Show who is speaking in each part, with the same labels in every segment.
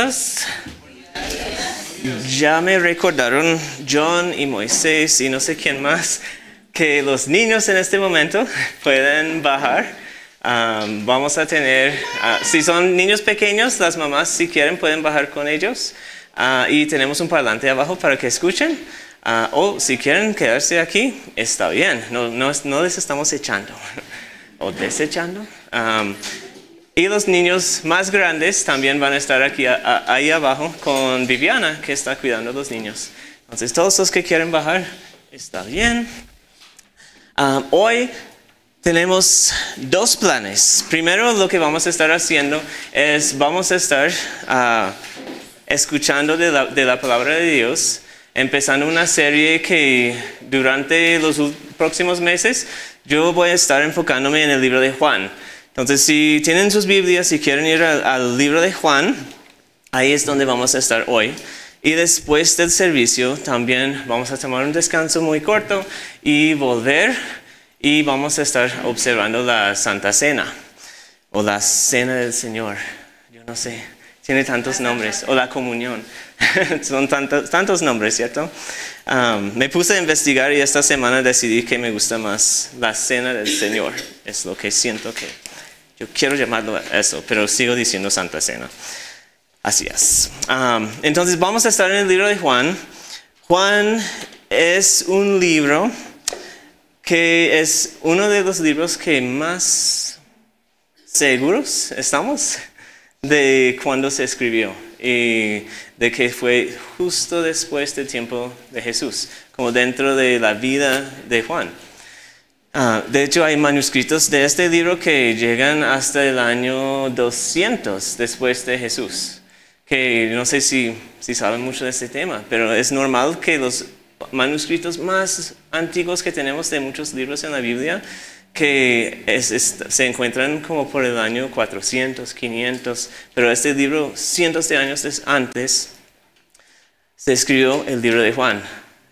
Speaker 1: niños? Ya me recordaron John y Moisés y no sé quién más que los niños en este momento pueden bajar. Vamos a tener, si son niños pequeños, las mamás si quieren pueden bajar con ellos. Y tenemos un parlante abajo para que escuchen. O si quieren quedarse aquí, está bien. No les estamos echando o desechando. Y los niños más grandes también van a estar aquí, ahí abajo con Viviana, que está cuidando a los niños. Entonces, todos los que quieren bajar, está bien. Hoy tenemos dos planes. Primero, lo que vamos a estar haciendo es, vamos a estar escuchando de la palabra de Dios, empezando una serie que durante los próximos meses yo voy a estar enfocándome en el libro de Juan. Entonces, si tienen sus Biblias y quieren ir al libro de Juan, ahí es donde vamos a estar hoy. Y después del servicio también vamos a tomar un descanso muy corto y volver y vamos a estar observando la Santa Cena o la Cena del Señor. Yo no sé, tiene tantos nombres. O la comunión. Son tantos nombres, ¿cierto? Me puse a investigar y esta semana decidí que me gusta más la Cena del Señor. Es lo que siento que yo quiero llamarlo eso, pero sigo diciendo Santa Cena. Así es. Entonces vamos a estar en el libro de Juan. Juan es un libro que es uno de los libros que más seguros estamos de cuando se escribió y de que fue justo después del tiempo de Jesús, como dentro de la vida de Juan. De hecho, hay manuscritos de este libro que llegan hasta el año 200 después de Jesús. Que no sé si saben mucho de este tema, pero es normal que los manuscritos más antiguos que tenemos de muchos libros en la Biblia, que se encuentran como por el año 400, 500, pero este libro, cientos de años antes, se escribió el libro de Juan.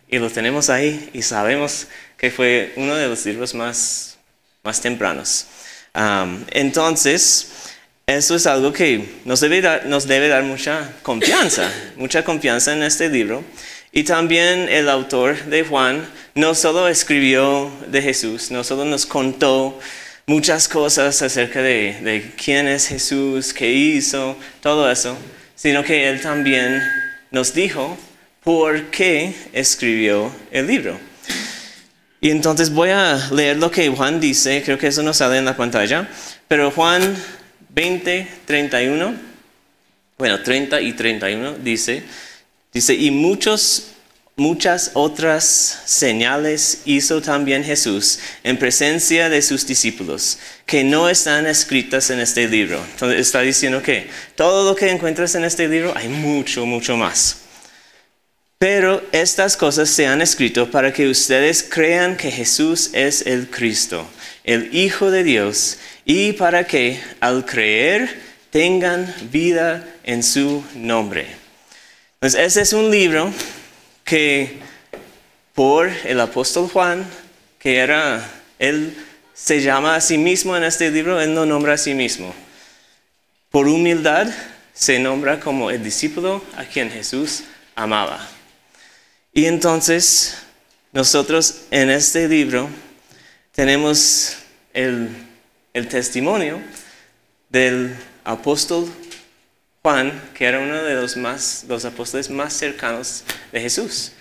Speaker 1: Y lo tenemos ahí y sabemos que fue uno de los libros más tempranos. Entonces, eso es algo que nos debe dar mucha confianza en este libro. Y también el autor de Juan no solo escribió de Jesús, no solo nos contó muchas cosas acerca de quién es Jesús, qué hizo, todo eso, sino que él también nos dijo por qué escribió el libro. Y entonces voy a leer lo que Juan dice, creo que eso no sale en la pantalla, pero Juan 20, 31, 30 y 31 dice, y muchas otras señales hizo también Jesús en presencia de sus discípulos, que no están escritas en este libro. Entonces está diciendo que todo lo que encuentras en este libro hay mucho más. Pero estas cosas se han escrito para que ustedes crean que Jesús es el Cristo, el Hijo de Dios, y para que al creer tengan vida en su nombre. Entonces, ese es un libro que por el apóstol Juan, él se llama a sí mismo en este libro, él no nombra a sí mismo. Por humildad se nombra como el discípulo a quien Jesús amaba. Y entonces, nosotros en este libro tenemos el testimonio del apóstol Juan, que era uno de los apóstoles más cercanos de Jesús,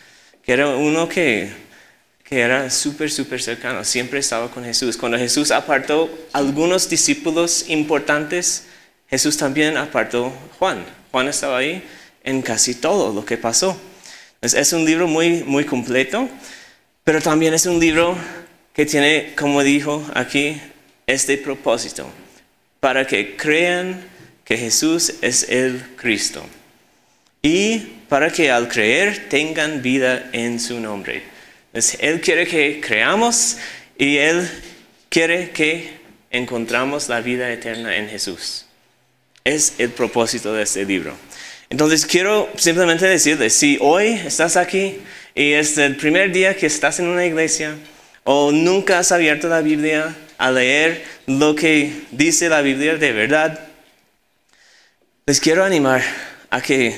Speaker 1: que era uno que era súper cercano, siempre estaba con Jesús. Cuando Jesús apartó algunos discípulos importantes, Jesús también apartó Juan. Juan estaba ahí en casi todo lo que pasó. Es un libro muy completo, pero también es un libro que tiene, como dijo aquí, este propósito, para que crean que Jesús es el Cristo y para que al creer tengan vida en su nombre. Entonces, Él quiere que creamos y Él quiere que encontramos la vida eterna en Jesús. Es el propósito de este libro. Entonces quiero simplemente decirles, si hoy estás aquí y es el primer día que estás en una iglesia o nunca has abierto la Biblia a leer lo que dice la Biblia de verdad, les quiero animar a que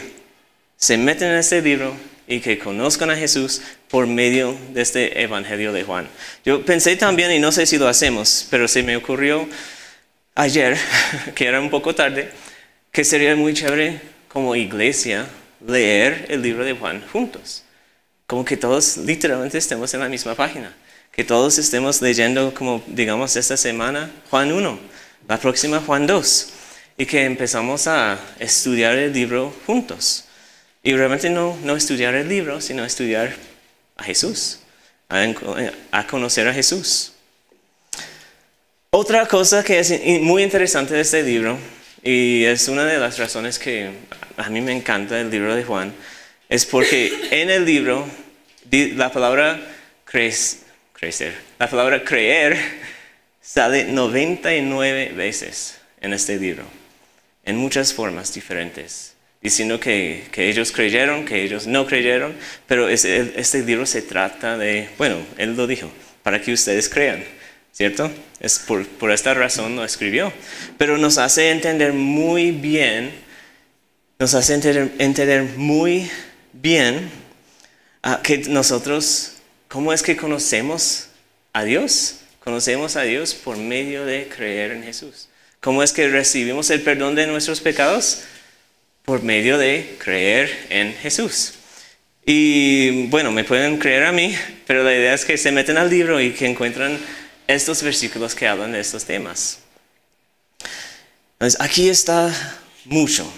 Speaker 1: se metan en este libro y que conozcan a Jesús por medio de este Evangelio de Juan. Yo pensé también, y no sé si lo hacemos, pero se me ocurrió ayer, que era un poco tarde, que sería muy chévere como iglesia leer el libro de Juan juntos. Como que todos literalmente estemos en la misma página. Que todos estemos leyendo, como digamos esta semana, Juan 1, la próxima Juan 2. Y que empezamos a estudiar el libro juntos. Y realmente no estudiar el libro, sino estudiar a Jesús, a conocer a Jesús. Otra cosa que es muy interesante de este libro, y es una de las razones que a mí me encanta el libro de Juan, es porque en el libro la palabra la palabra creer sale 99 veces en este libro, en muchas formas diferentes. Diciendo que ellos creyeron, que ellos no creyeron, pero este libro se trata de, bueno, él lo dijo, para que ustedes crean, ¿cierto? Es por esta razón lo escribió. Pero nos hace entender muy bien, que nosotros, ¿cómo es que conocemos a Dios? Conocemos a Dios por medio de creer en Jesús. ¿Cómo es que recibimos el perdón de nuestros pecados? Por medio de creer en Jesús. Y bueno, me pueden creer a mí, pero la idea es que se meten al libro y que encuentran estos versículos que hablan de estos temas. Entonces, aquí está mucho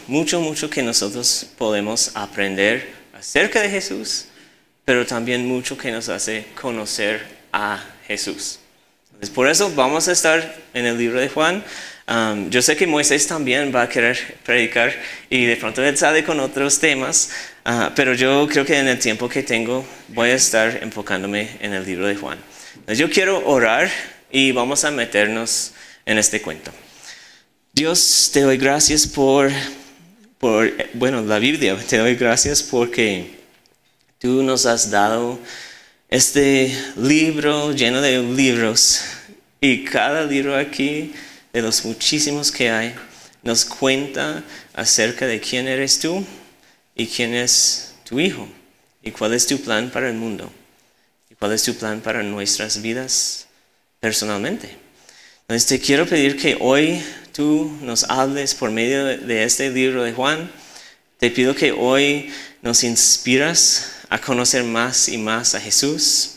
Speaker 1: que nosotros podemos aprender acerca de Jesús, pero también mucho que nos hace conocer a Jesús. Entonces, por eso vamos a estar en el libro de Juan. Yo sé que Moisés también va a querer predicar y de pronto él sale con otros temas, pero yo creo que en el tiempo que tengo voy a estar enfocándome en el libro de Juan. Entonces, yo quiero orar y vamos a meternos en este cuento. Dios, te doy gracias por la Biblia. Te doy gracias porque tú nos has dado este libro lleno de libros y cada libro aquí, de los muchísimos que hay, nos cuenta acerca de quién eres tú y quién es tu Hijo y cuál es tu plan para el mundo y cuál es tu plan para nuestras vidas personalmente. Entonces te quiero pedir que hoy tú nos hables por medio de este libro de Juan. Te pido que hoy nos inspiras a conocer más y más a Jesús.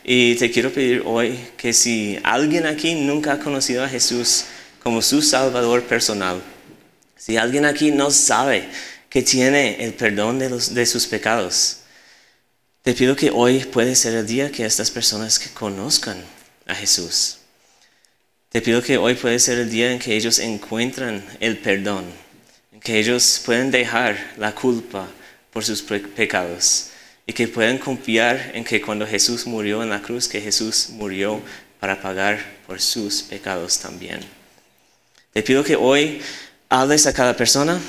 Speaker 1: Y te quiero pedir hoy que si alguien aquí nunca ha conocido a Jesús como su Salvador personal, si alguien aquí no sabe que tiene el perdón de sus pecados, te pido que hoy puede ser el día que estas personas que conozcan a Jesús. Te pido que hoy puede ser el día en que ellos encuentran el perdón, en que ellos pueden dejar la culpa por sus pecados y que puedan confiar en que cuando Jesús murió en la cruz, que Jesús murió para pagar por sus pecados también. Te pido que hoy hables a cada persona,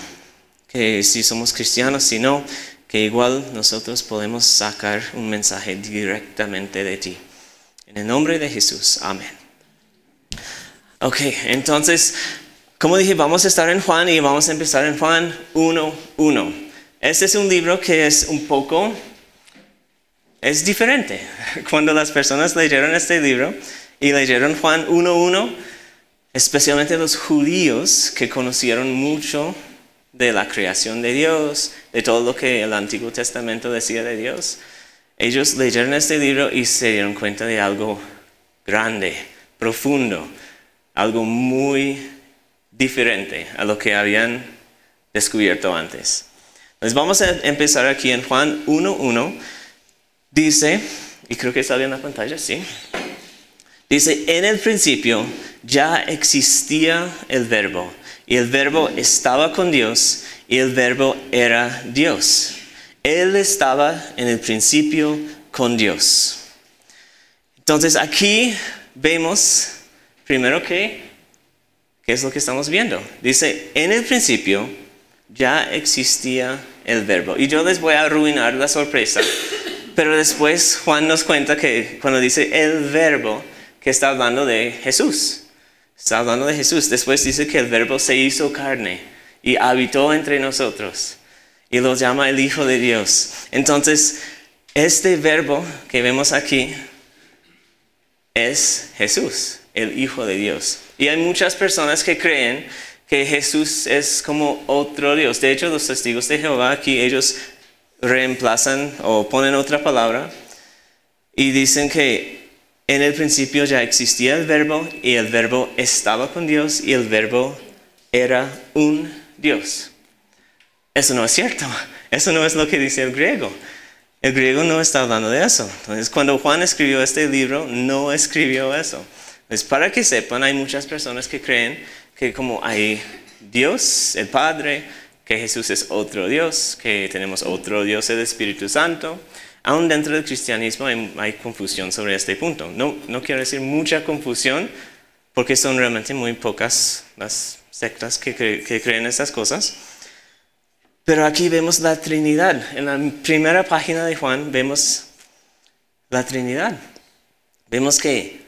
Speaker 1: que si somos cristianos, si no, que igual nosotros podemos sacar un mensaje directamente de ti. En el nombre de Jesús, amén. Ok, entonces, como dije, vamos a estar en Juan y vamos a empezar en Juan 1:1. Este es un libro que es es diferente. Cuando las personas leyeron este libro y leyeron Juan 1:1, especialmente los judíos que conocieron mucho de la creación de Dios, de todo lo que el Antiguo Testamento decía de Dios, ellos leyeron este libro y se dieron cuenta de algo grande, profundo, algo muy diferente a lo que habían descubierto antes. Entonces vamos a empezar aquí en Juan 1:1. Dice, y creo que sale en la pantalla, sí. Dice, en el principio ya existía el verbo, y el verbo estaba con Dios, y el verbo era Dios. Él estaba en el principio con Dios. Entonces aquí vemos, primero ¿qué es lo que estamos viendo? Dice, en el principio ya existía el verbo. Y yo les voy a arruinar la sorpresa. Pero después Juan nos cuenta que cuando dice el verbo, que está hablando de Jesús. Está hablando de Jesús. Después dice que el verbo se hizo carne y habitó entre nosotros. y lo llama el Hijo de Dios. Entonces, este verbo que vemos aquí es Jesús, el Hijo de Dios. Y hay muchas personas que creen que Jesús es como otro Dios. De hecho, los testigos de Jehová aquí, ellos reemplazan o ponen otra palabra y dicen que en el principio ya existía el verbo y el verbo estaba con Dios y el verbo era un Dios. Eso no es cierto. Eso no es lo que dice el griego. El griego no está hablando de eso. Entonces, cuando Juan escribió este libro, no escribió eso. Entonces, para que sepan, hay muchas personas que creen que como hay Dios, el Padre, que Jesús es otro Dios, que tenemos otro Dios, el Espíritu Santo. Aún dentro del cristianismo hay confusión sobre este punto. No quiero decir mucha confusión, porque son realmente muy pocas las sectas que creen estas cosas. Pero aquí vemos la Trinidad. En la primera página de Juan vemos la Trinidad. Vemos que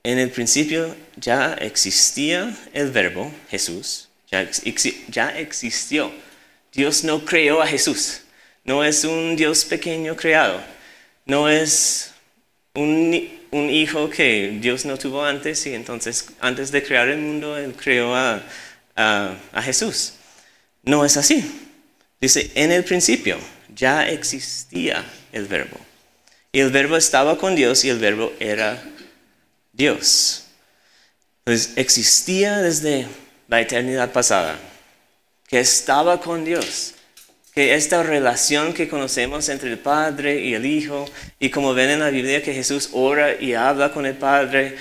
Speaker 1: en el principio ya existía el verbo, Jesús. Ya existió. Dios no creó a Jesús. No es un Dios pequeño creado. No es un hijo que Dios no tuvo antes y entonces antes de crear el mundo Él creó a Jesús. No es así. Dice, en el principio ya existía el verbo. Y el verbo estaba con Dios y el verbo era Dios. Entonces existía desde la eternidad pasada, que estaba con Dios, que esta relación que conocemos entre el Padre y el Hijo, y como ven en la Biblia que Jesús ora y habla con el Padre,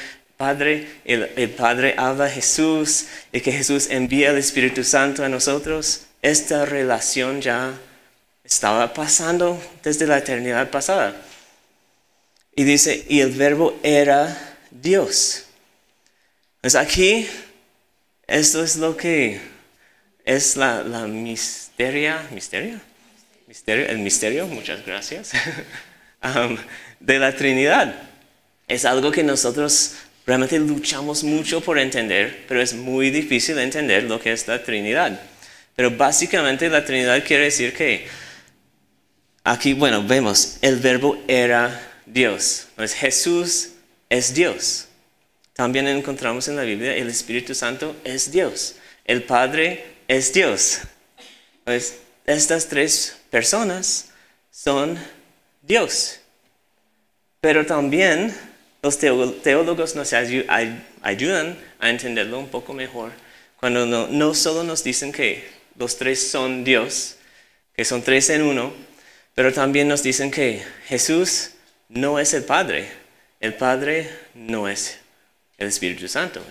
Speaker 1: el Padre habla a Jesús, y que Jesús envía el Espíritu Santo a nosotros, esta relación ya estaba pasando desde la eternidad pasada. Y dice, y el verbo era Dios. Pues aquí, esto es lo que es el misterio, muchas gracias, de la Trinidad. Es algo que nosotros realmente luchamos mucho por entender, pero es muy difícil entender lo que es la Trinidad. Pero básicamente la Trinidad quiere decir que aquí, vemos, el verbo era Dios. Entonces Jesús es Dios. También encontramos en la Biblia el Espíritu Santo es Dios. El Padre es Dios. Entonces, estas tres personas son Dios. Pero también los teólogos nos ayudan a entenderlo un poco mejor. Cuando no solo nos dicen que los tres son Dios, que son tres en uno, pero también nos dicen que Jesús no es el Padre no es el Espíritu Santo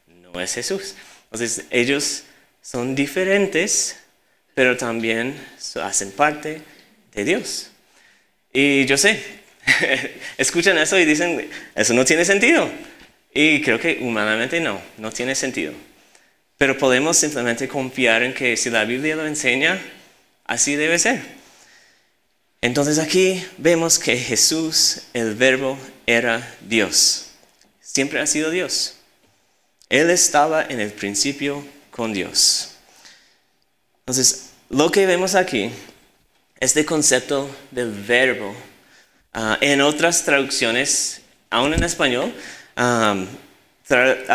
Speaker 1: no es Jesús. Entonces ellos son diferentes, pero también hacen parte de Dios. Y yo sé, escuchan eso y dicen, eso no tiene sentido. Y creo que humanamente no tiene sentido. Pero podemos simplemente confiar en que si la Biblia lo enseña, así debe ser. Entonces aquí vemos que Jesús, el verbo, era Dios. Siempre ha sido Dios. Él estaba en el principio con Dios. Entonces, lo que vemos aquí, este concepto del verbo, en otras traducciones, aún en español, a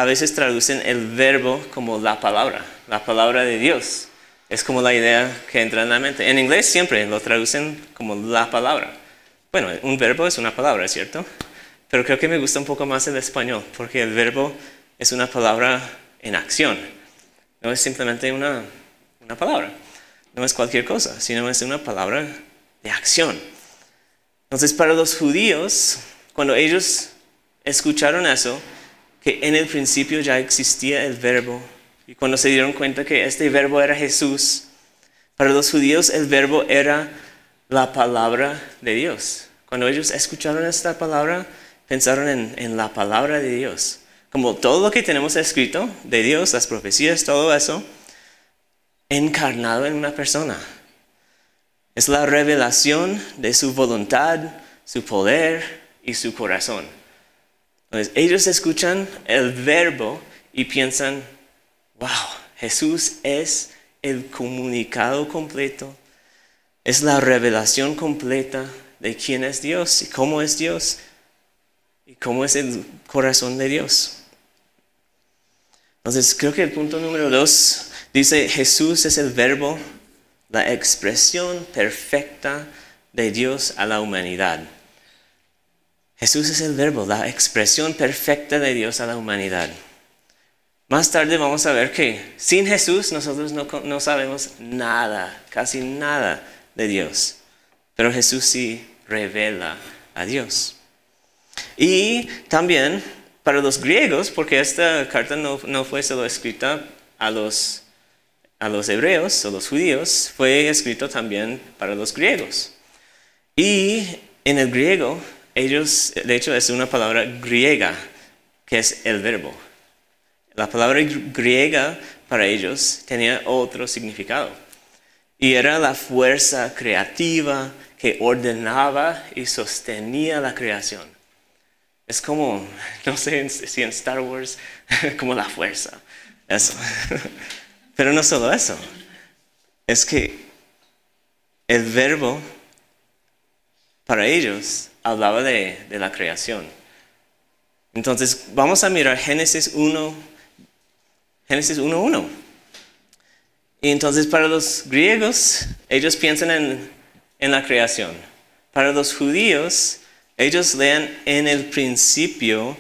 Speaker 1: veces traducen el verbo como la palabra de Dios. Es como la idea que entra en la mente. En inglés siempre lo traducen como la palabra. Bueno, un verbo es una palabra, ¿cierto? Pero creo que me gusta un poco más el español, porque el verbo es una palabra en acción. No es simplemente una palabra. No es cualquier cosa, sino es una palabra de acción. Entonces, para los judíos, cuando ellos escucharon eso, que en el principio ya existía el verbo, y cuando se dieron cuenta que este verbo era Jesús, para los judíos el verbo era la palabra de Dios. Cuando ellos escucharon esta palabra, pensaron en la palabra de Dios. Como todo lo que tenemos escrito de Dios, las profecías, todo eso, encarnado en una persona. Es la revelación de su voluntad, su poder y su corazón. Entonces, ellos escuchan el verbo y piensan, wow, Jesús es el comunicado completo, es la revelación completa de quién es Dios y cómo es Dios y cómo es el corazón de Dios. Entonces, creo que el punto número 2 dice, Jesús es el verbo, la expresión perfecta de Dios a la humanidad. Jesús es el verbo, la expresión perfecta de Dios a la humanidad. Más tarde vamos a ver que sin Jesús nosotros no sabemos nada, casi nada de Dios. Pero Jesús sí revela a Dios. Y también para los griegos, porque esta carta no fue solo escrita a los hebreos o los judíos, fue escrito también para los griegos. Y en el griego, ellos, de hecho es una palabra griega, que es el verbo. La palabra griega para ellos tenía otro significado. Y era la fuerza creativa que ordenaba y sostenía la creación. Es como, no sé si en Star Wars, como la fuerza. Eso. Pero no solo eso. Es que el verbo para ellos hablaba de la creación. Entonces vamos a mirar Génesis 1:1. Y entonces para los griegos, ellos piensan en la creación. Para los judíos, ellos leen en el principio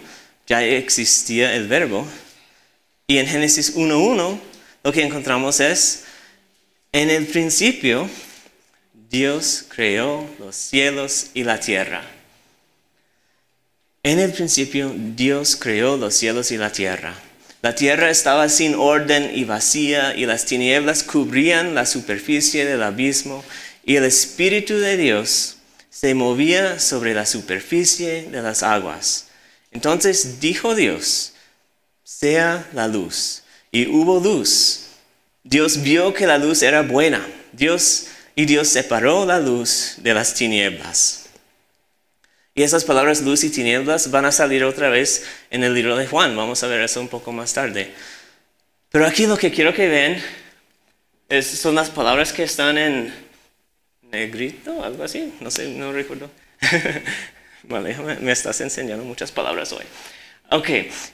Speaker 1: ya existía el verbo. Y en Génesis 1:1 lo que encontramos es, en el principio Dios creó los cielos y la tierra. En el principio Dios creó los cielos y la tierra. La tierra estaba sin orden y vacía, y las tinieblas cubrían la superficie del abismo, y el Espíritu de Dios se movía sobre la superficie de las aguas. Entonces dijo Dios, sea la luz. Y hubo luz. Dios vio que la luz era buena. Dios separó la luz de las tinieblas. Y esas palabras luz y tinieblas van a salir otra vez en el libro de Juan. Vamos a ver eso un poco más tarde. Pero aquí lo que quiero que vean son las palabras que están en negrito, algo así. No sé, no recuerdo. Vale, me estás enseñando muchas palabras hoy. Ok,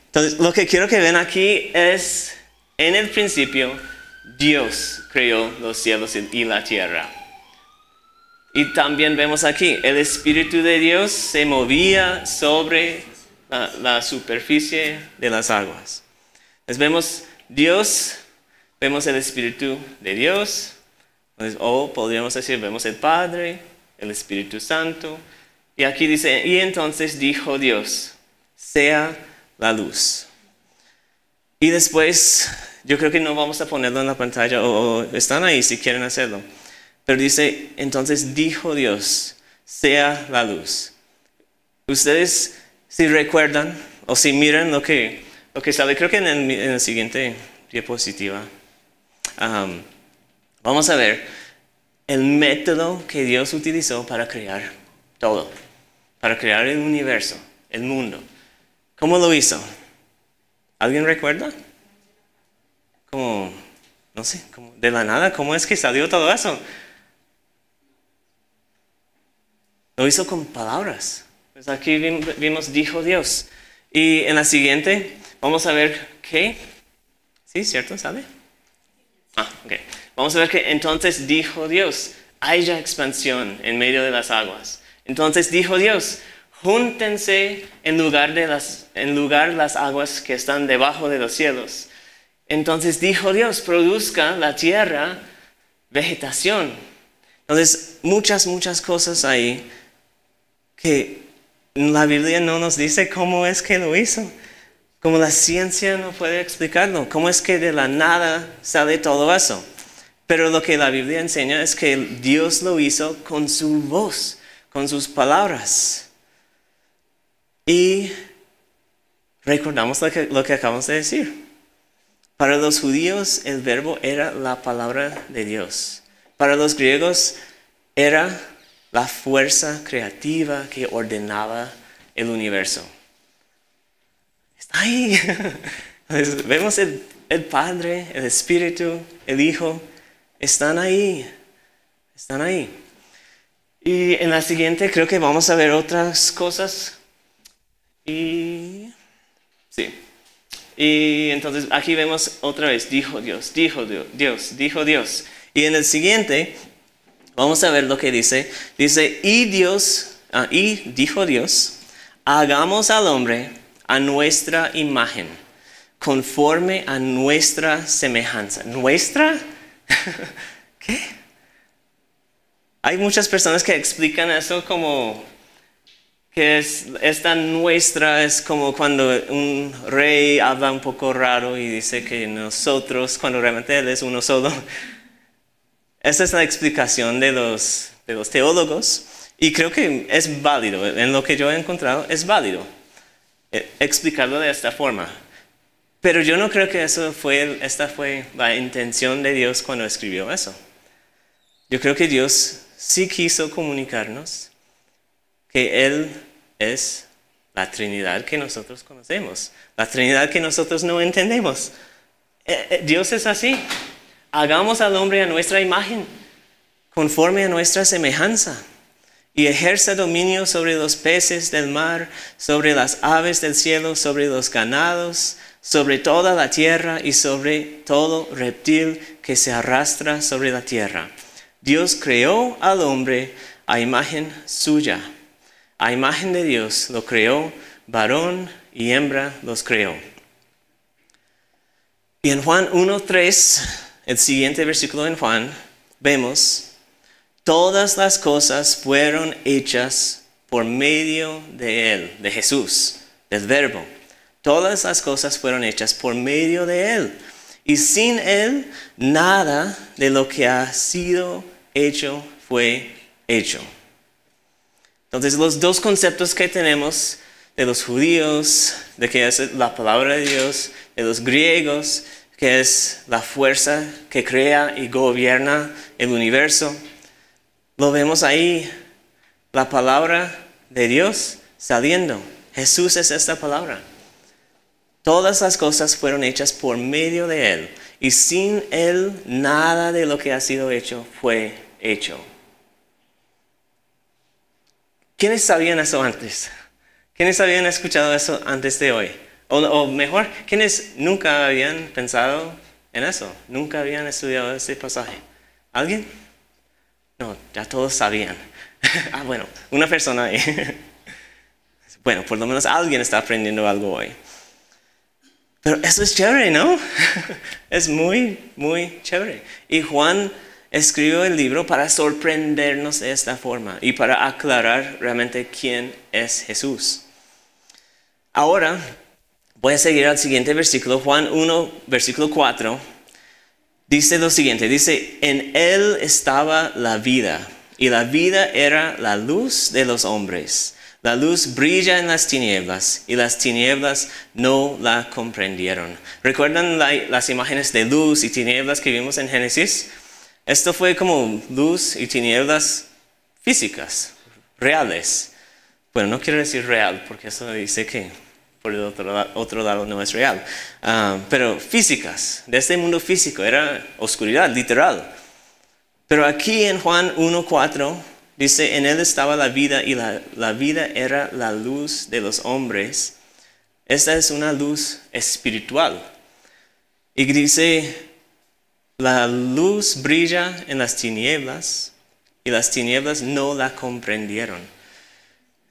Speaker 1: entonces lo que quiero que vean aquí es, en el principio, Dios creó los cielos y la tierra. Y también vemos aquí, el Espíritu de Dios se movía sobre la superficie de las aguas. Entonces vemos Dios, vemos el Espíritu de Dios, o podríamos decir, vemos el Padre, el Espíritu Santo. Y aquí dice, y entonces dijo Dios, sea la luz. Y después, yo creo que no vamos a ponerlo en la pantalla, o están ahí si quieren hacerlo. Pero dice, entonces dijo Dios, sea la luz. Ustedes, si recuerdan, o si miran lo que sale, creo que en la siguiente diapositiva, vamos a ver el método que Dios utilizó para crear todo, para crear el universo, el mundo. ¿Cómo lo hizo? ¿Alguien recuerda? Como, no sé, como de la nada, ¿cómo es que salió todo eso? Lo hizo con palabras. Pues aquí vimos, dijo Dios. Y en la siguiente, vamos a ver qué. ¿Sí, cierto? ¿Sale? Ok. Vamos a ver que entonces dijo Dios, haya expansión en medio de las aguas. Entonces dijo Dios, júntense en lugar las aguas que están debajo de los cielos. Entonces dijo Dios, produzca la tierra vegetación. Entonces, muchas cosas ahí que la Biblia no nos dice cómo es que lo hizo. Como la ciencia no puede explicarlo. ¿Cómo es que de la nada sale todo eso? Pero lo que la Biblia enseña es que Dios lo hizo con su voz, con sus palabras. Y recordamos lo que acabamos de decir. Para los judíos el verbo era la palabra de Dios. Para los griegos era la fuerza creativa que ordenaba el universo. Está ahí. Vemos el Padre, el Espíritu, el Hijo Están ahí. Están ahí. Y en la siguiente creo que vamos a ver otras cosas. Y sí. Y entonces aquí vemos otra vez, dijo Dios, dijo Dios, dijo Dios. Y en el siguiente vamos a ver lo que dice. Dice, y dijo Dios, hagamos al hombre a nuestra imagen, conforme a nuestra semejanza. ¿Nuestra? ¿Qué? Hay muchas personas que explican eso como que esta nuestra es como cuando un rey habla un poco raro y dice que nosotros, cuando realmente él es uno solo. Esa es la explicación de los teólogos y creo que es válido. En lo que yo he encontrado es válido explicarlo de esta forma. Pero yo no creo que esta fue la intención de Dios cuando escribió eso. Yo creo que Dios sí quiso comunicarnos que Él es la Trinidad que nosotros conocemos, la Trinidad que nosotros no entendemos. Dios es así. Hagamos al hombre a nuestra imagen, conforme a nuestra semejanza, y ejerza dominio sobre los peces del mar, sobre las aves del cielo, sobre los ganados, sobre toda la tierra y sobre todo reptil que se arrastra sobre la tierra. Dios creó al hombre a imagen suya. A imagen de Dios lo creó, varón y hembra los creó. Y en Juan 1:3, el siguiente versículo en Juan, vemos, todas las cosas fueron hechas por medio de Él, de Jesús, del Verbo. Todas las cosas fueron hechas por medio de Él. Y sin Él, nada de lo que ha sido hecho fue hecho. Entonces, los dos conceptos que tenemos de los judíos, de que es la palabra de Dios, de los griegos, que es la fuerza que crea y gobierna el universo, lo vemos ahí, la palabra de Dios saliendo. Jesús es esta palabra. Todas las cosas fueron hechas por medio de Él, y sin Él nada de lo que ha sido hecho fue hecho. ¿Quiénes sabían eso antes? ¿Quiénes habían escuchado eso antes de hoy? O mejor, ¿quiénes nunca habían pensado en eso? ¿Nunca habían estudiado ese pasaje? ¿Alguien? No, ya todos sabían. Bueno, una persona ahí. Bueno, por lo menos alguien está aprendiendo algo hoy. Pero eso es chévere, ¿no? Es muy, muy chévere. Y Juan escribió el libro para sorprendernos de esta forma y para aclarar realmente quién es Jesús. Ahora voy a seguir al siguiente versículo, Juan 1, versículo 4. Dice lo siguiente, dice, en Él estaba la vida, y la vida era la luz de los hombres. La luz brilla en las tinieblas, y las tinieblas no la comprendieron. ¿Recuerdan las imágenes de luz y tinieblas que vimos en Génesis? Esto fue como luz y tinieblas físicas, reales. Bueno, no quiero decir real, porque eso dice que por el otro lado no es real. Pero físicas, de este mundo físico, era oscuridad, literal. Pero aquí en Juan 1:4 dice, en Él estaba la vida y la vida era la luz de los hombres. Esta es una luz espiritual. Y dice, la luz brilla en las tinieblas y las tinieblas no la comprendieron.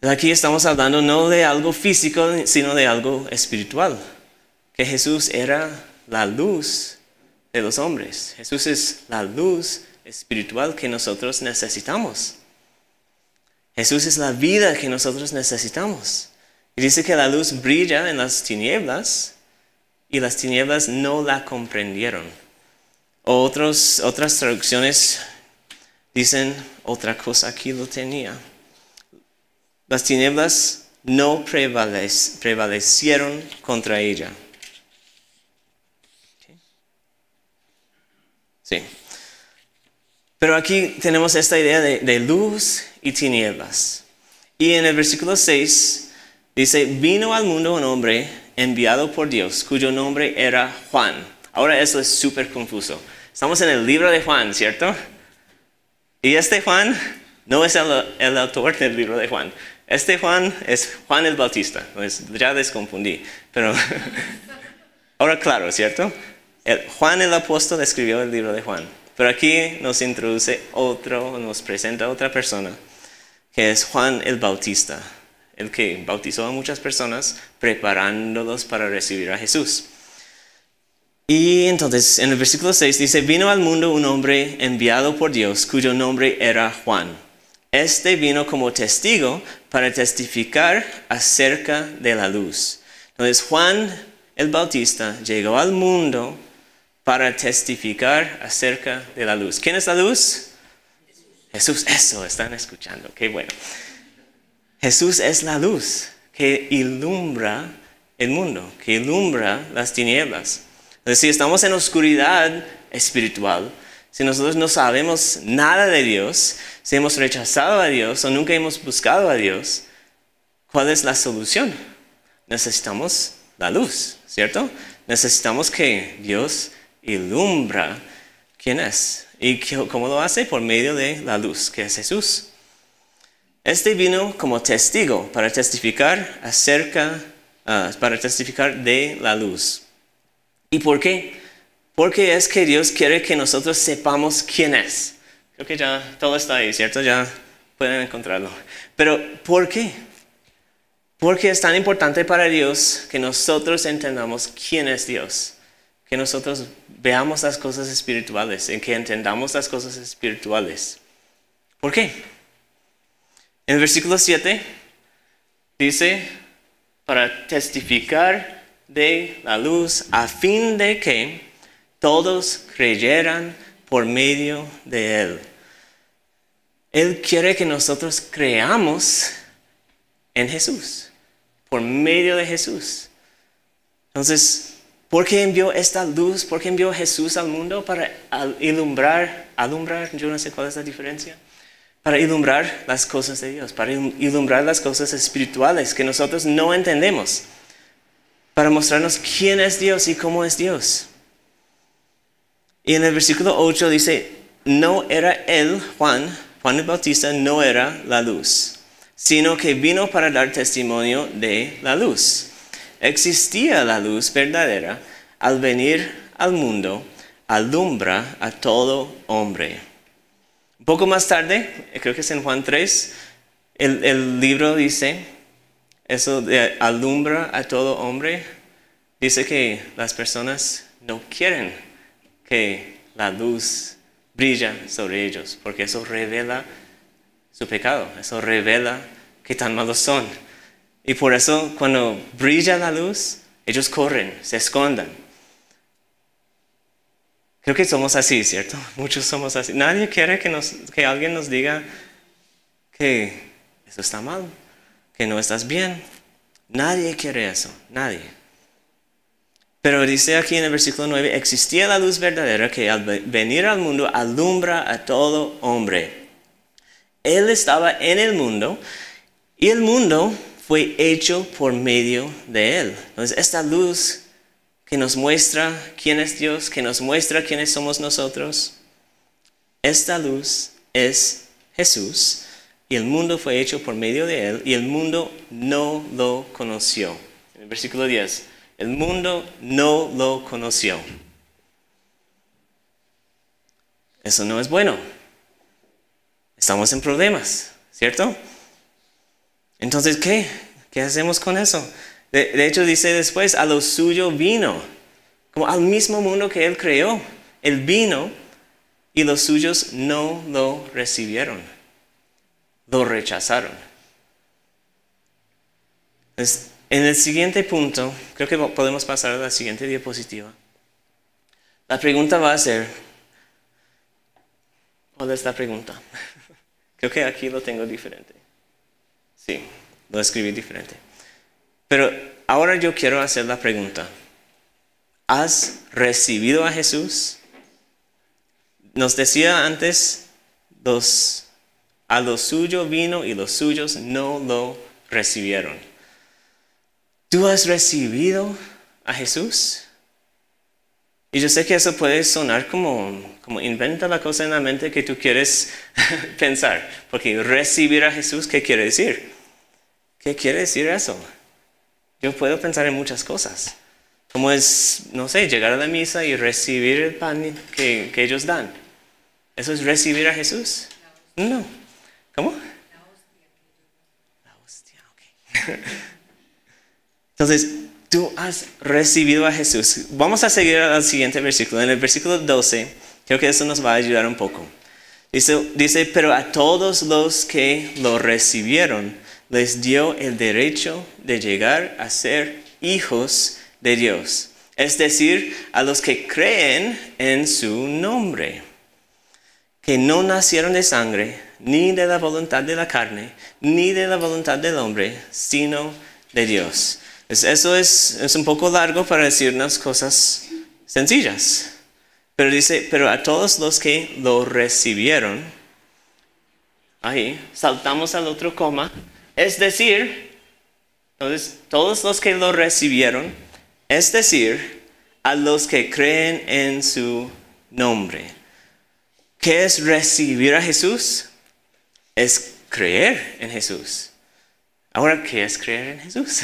Speaker 1: Aquí estamos hablando no de algo físico, sino de algo espiritual. Que Jesús era la luz de los hombres. Jesús es la luz espiritual que nosotros necesitamos. Jesús es la vida que nosotros necesitamos. Y dice que la luz brilla en las tinieblas y las tinieblas no la comprendieron. Otras traducciones dicen otra cosa, aquí lo tenía. Las tinieblas no prevalecieron contra ella. Sí. Pero aquí tenemos esta idea de luz y tinieblas. Y en el versículo 6 dice, vino al mundo un hombre enviado por Dios, cuyo nombre era Juan. Ahora eso es súper confuso. Estamos en el libro de Juan, ¿cierto? Y este Juan no es el autor del libro de Juan. Este Juan es Juan el Bautista. Pues ya desconfundí. Pero ahora claro, ¿cierto? Juan el apóstol escribió el libro de Juan. Pero aquí nos introduce nos presenta otra persona, que es Juan el Bautista, el que bautizó a muchas personas preparándolos para recibir a Jesús. Y entonces en el versículo 6 dice, vino al mundo un hombre enviado por Dios cuyo nombre era Juan. Este vino como testigo para testificar acerca de la luz. Entonces Juan el Bautista llegó al mundo para testificar acerca de la luz. ¿Quién es la luz? Jesús. Eso, están escuchando. Qué bueno. Jesús es la luz que ilumbra el mundo, que ilumbra las tinieblas. Entonces, si estamos en oscuridad espiritual, si nosotros no sabemos nada de Dios, si hemos rechazado a Dios o nunca hemos buscado a Dios, ¿cuál es la solución? Necesitamos la luz, ¿cierto? Necesitamos que Dios ilumbra quién es. ¿Y cómo lo hace? Por medio de la luz, que es Jesús. Este vino como testigo para testificar de la luz. ¿Y por qué? Porque es que Dios quiere que nosotros sepamos quién es. Creo que ya todo está ahí, ¿cierto? Ya pueden encontrarlo. Pero ¿por qué? Porque es tan importante para Dios que nosotros entendamos quién es Dios. Que nosotros veamos las cosas espirituales, en que entendamos las cosas espirituales. ¿Por qué? En el versículo 7 dice, para testificar de la luz, a fin de que todos creyeran por medio de Él. Él quiere que nosotros creamos en Jesús, por medio de Jesús. Entonces, ¿por qué envió esta luz? ¿Por qué envió Jesús al mundo? Para alumbrar, yo no sé cuál es la diferencia. Para ilumbrar las cosas de Dios, para ilumbrar las cosas espirituales que nosotros no entendemos. Para mostrarnos quién es Dios y cómo es Dios. Y en el versículo 8 dice, no era él, Juan el Bautista, no era la luz, sino que vino para dar testimonio de la luz. Existía la luz verdadera, al venir al mundo, alumbra a todo hombre. Un poco más tarde, creo que es en Juan 3, el libro dice, eso de alumbra a todo hombre, dice que las personas no quieren que la luz brilla sobre ellos, porque eso revela su pecado, eso revela qué tan malos son. Y por eso cuando brilla la luz, ellos corren, se escondan. Creo que somos así, ¿cierto? Muchos somos así. Nadie quiere que alguien nos diga que eso está mal, que no estás bien. Nadie quiere eso, nadie. Pero dice aquí en el versículo 9, existía la luz verdadera que al venir al mundo alumbra a todo hombre. Él estaba en el mundo y el mundo fue hecho por medio de Él. Entonces esta luz que nos muestra quién es Dios, que nos muestra quiénes somos nosotros, esta luz es Jesús. Y el mundo fue hecho por medio de Él y el mundo no lo conoció. En el versículo 10, el mundo no lo conoció. Eso no es bueno. Estamos en problemas, ¿cierto? Entonces, ¿qué? ¿Qué hacemos con eso? De hecho, dice después, a lo suyo vino, como al mismo mundo que Él creó. Él vino y los suyos no lo recibieron. Lo rechazaron. Entonces, en el siguiente punto, creo que podemos pasar a la siguiente diapositiva. La pregunta va a ser, ¿cuál es la pregunta? Creo que aquí lo tengo diferente. Sí, lo escribí diferente. Pero ahora yo quiero hacer la pregunta. ¿Has recibido a Jesús? Nos decía antes, a lo suyo vino y los suyos no lo recibieron. ¿Tú has recibido a Jesús? Y yo sé que eso puede sonar como inventa la cosa en la mente que tú quieres pensar. Porque recibir a Jesús, ¿qué quiere decir? ¿Qué quiere decir eso? Yo puedo pensar en muchas cosas. Como es, no sé, llegar a la misa y recibir el pan que ellos dan. ¿Eso es recibir a Jesús? No. ¿Cómo? La hostia, ok. Entonces, tú has recibido a Jesús. Vamos a seguir al siguiente versículo. En el versículo 12, creo que eso nos va a ayudar un poco. Dice, pero a todos los que lo recibieron, les dio el derecho de llegar a ser hijos de Dios. Es decir, a los que creen en su nombre. Que no nacieron de sangre, ni de la voluntad de la carne, ni de la voluntad del hombre, sino de Dios. Eso es un poco largo para decirnos cosas sencillas. Pero dice, pero a todos los que lo recibieron, ahí, saltamos al otro coma, es decir, entonces, todos los que lo recibieron, es decir, a los que creen en su nombre. ¿Qué es recibir a Jesús? Es creer en Jesús. Ahora, ¿qué es creer en Jesús?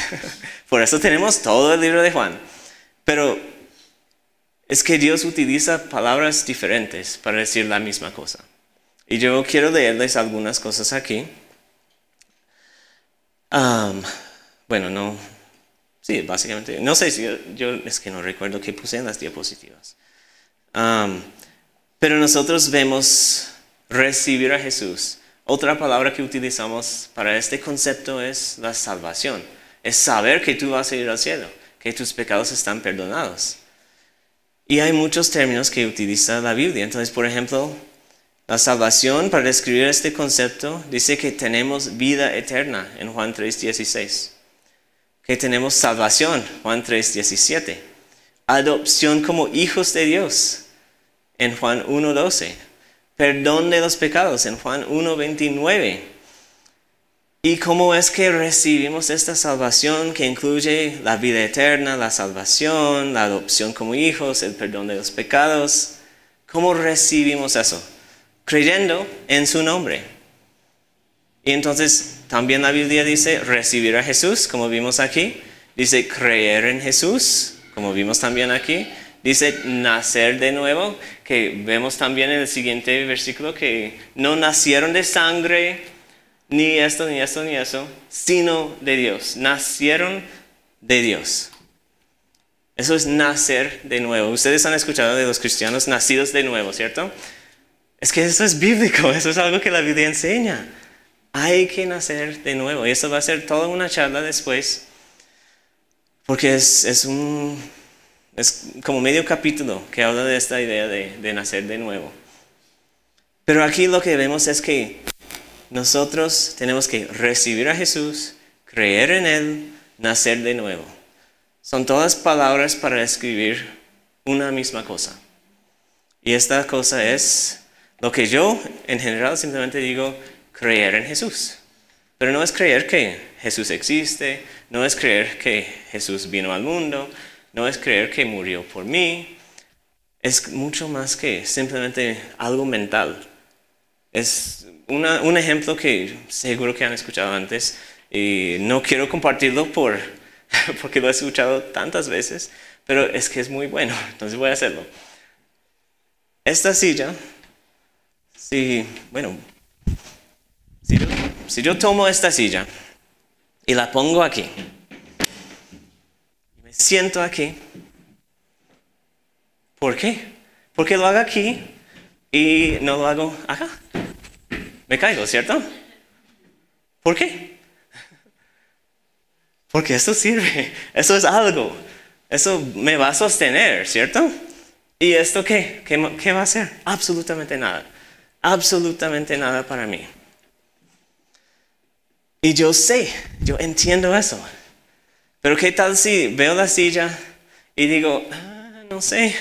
Speaker 1: Por eso tenemos todo el libro de Juan. Pero es que Dios utiliza palabras diferentes para decir la misma cosa. Y yo quiero leerles algunas cosas aquí. Sí, básicamente. No sé si yo es que no recuerdo qué puse en las diapositivas. Pero nosotros vemos recibir a Jesús. Otra palabra que utilizamos para este concepto es la salvación. Es saber que tú vas a ir al cielo, que tus pecados están perdonados. Y hay muchos términos que utiliza la Biblia. Entonces, por ejemplo, la salvación, para describir este concepto, dice que tenemos vida eterna en Juan 3:16. Que tenemos salvación, Juan 3:17. Adopción como hijos de Dios, en Juan 1:12. Perdón de los pecados en Juan 1:29. ¿Y cómo es que recibimos esta salvación que incluye la vida eterna, la salvación, la adopción como hijos, el perdón de los pecados? ¿Cómo recibimos eso? Creyendo en su nombre. Y entonces también la Biblia dice recibir a Jesús, como vimos aquí. Dice creer en Jesús, como vimos también aquí. Dice nacer de nuevo, que vemos también en el siguiente versículo que no nacieron de sangre, ni esto, ni esto, ni eso, sino de Dios. Nacieron de Dios. Eso es nacer de nuevo. Ustedes han escuchado de los cristianos nacidos de nuevo, ¿cierto? Es que eso es bíblico, eso es algo que la Biblia enseña. Hay que nacer de nuevo. Y eso va a ser toda una charla después, porque es como medio capítulo que habla de esta idea de nacer de nuevo. Pero aquí lo que vemos es que nosotros tenemos que recibir a Jesús, creer en Él, nacer de nuevo. Son todas palabras para describir una misma cosa. Y esta cosa es lo que yo en general simplemente digo, creer en Jesús. Pero no es creer que Jesús existe, no es creer que Jesús vino al mundo, no es creer que murió por mí, es mucho más que simplemente algo mental. Es un ejemplo que seguro que han escuchado antes y no quiero compartirlo porque lo he escuchado tantas veces, pero es que es muy bueno, entonces voy a hacerlo. Esta silla, si yo tomo esta silla y la pongo aquí, me siento aquí, ¿por qué? Porque lo hago aquí y no lo hago acá. Me caigo, ¿cierto? ¿Por qué? Porque eso sirve, eso es algo, eso me va a sostener, ¿cierto? ¿Y esto qué? ¿Qué va a hacer? Absolutamente nada, absolutamente nada para mí. Y yo entiendo eso. Pero ¿qué tal si veo la silla y digo, no sé,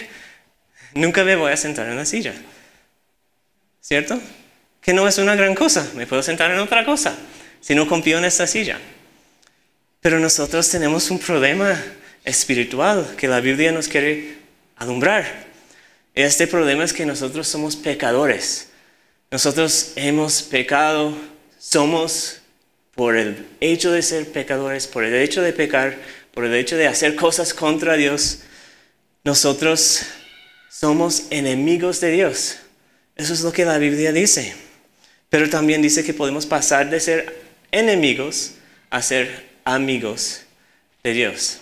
Speaker 1: nunca me voy a sentar en la silla? ¿Cierto? Que no es una gran cosa, me puedo sentar en otra cosa si no confío en esta silla. Pero nosotros tenemos un problema espiritual que la Biblia nos quiere alumbrar. Este problema es que nosotros somos pecadores. Nosotros hemos pecado, somos por el hecho de ser pecadores, por el hecho de pecar, por el hecho de hacer cosas contra Dios. Nosotros somos enemigos de Dios. Eso es lo que la Biblia dice. Pero también dice que podemos pasar de ser enemigos a ser amigos de Dios.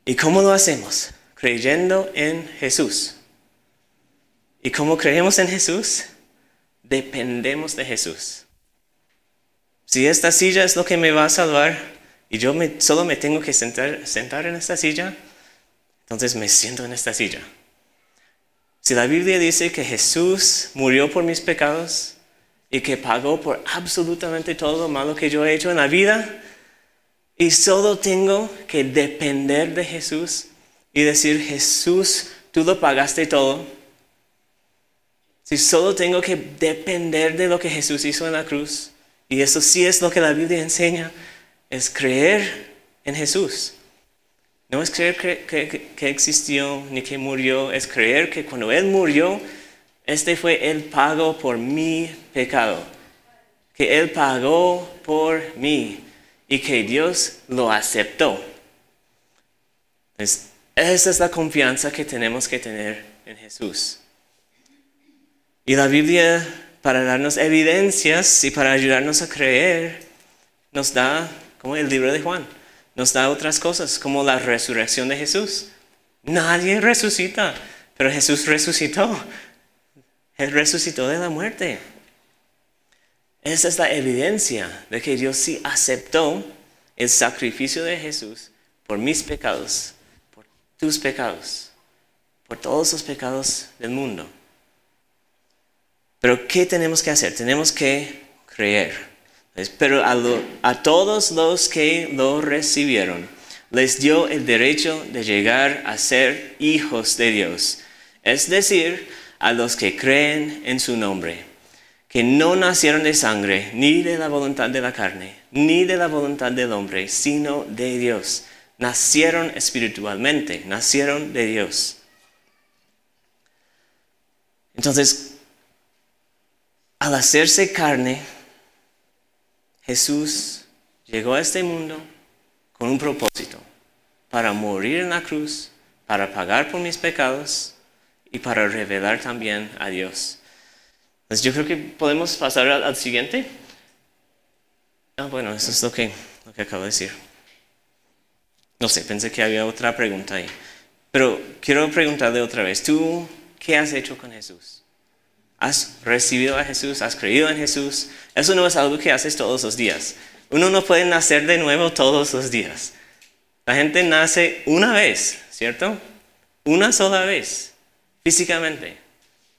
Speaker 1: ¿Y cómo lo hacemos? Creyendo en Jesús. ¿Y cómo creemos en Jesús? Dependemos de Jesús. Si esta silla es lo que me va a salvar y yo solo me tengo que sentar en esta silla, entonces me siento en esta silla. Si la Biblia dice que Jesús murió por mis pecados y que pagó por absolutamente todo lo malo que yo he hecho en la vida, y solo tengo que depender de Jesús y decir, Jesús, tú lo pagaste todo. Si solo tengo que depender de lo que Jesús hizo en la cruz, y eso sí es lo que la Biblia enseña, es creer en Jesús. No es creer que existió ni que murió, es creer que cuando Él murió, este fue el pago por mi pecado. Que Él pagó por mí y que Dios lo aceptó. Entonces, esa es la confianza que tenemos que tener en Jesús. Y la Biblia, para darnos evidencias y para ayudarnos a creer, nos da, como el libro de Juan, nos da otras cosas, como la resurrección de Jesús. Nadie resucita, pero Jesús resucitó. Él resucitó de la muerte. Esa es la evidencia de que Dios sí aceptó el sacrificio de Jesús por mis pecados, por tus pecados, por todos los pecados del mundo. Pero ¿qué tenemos que hacer? Tenemos que creer. Pero a todos los que lo recibieron, les dio el derecho de llegar a ser hijos de Dios. Es decir, a los que creen en su nombre, que no nacieron de sangre, ni de la voluntad de la carne, ni de la voluntad del hombre, sino de Dios. Nacieron espiritualmente, nacieron de Dios. Entonces, al hacerse carne, Jesús llegó a este mundo con un propósito, para morir en la cruz, para pagar por mis pecados y para revelar también a Dios. Entonces yo creo que podemos pasar al siguiente. Bueno, eso es lo que acabo de decir. No sé, pensé que había otra pregunta ahí. Pero quiero preguntarle otra vez, ¿tú qué has hecho con Jesús? ¿Has recibido a Jesús? ¿Has creído en Jesús? Eso no es algo que haces todos los días. Uno no puede nacer de nuevo todos los días. La gente nace una vez, ¿cierto? Una sola vez, físicamente.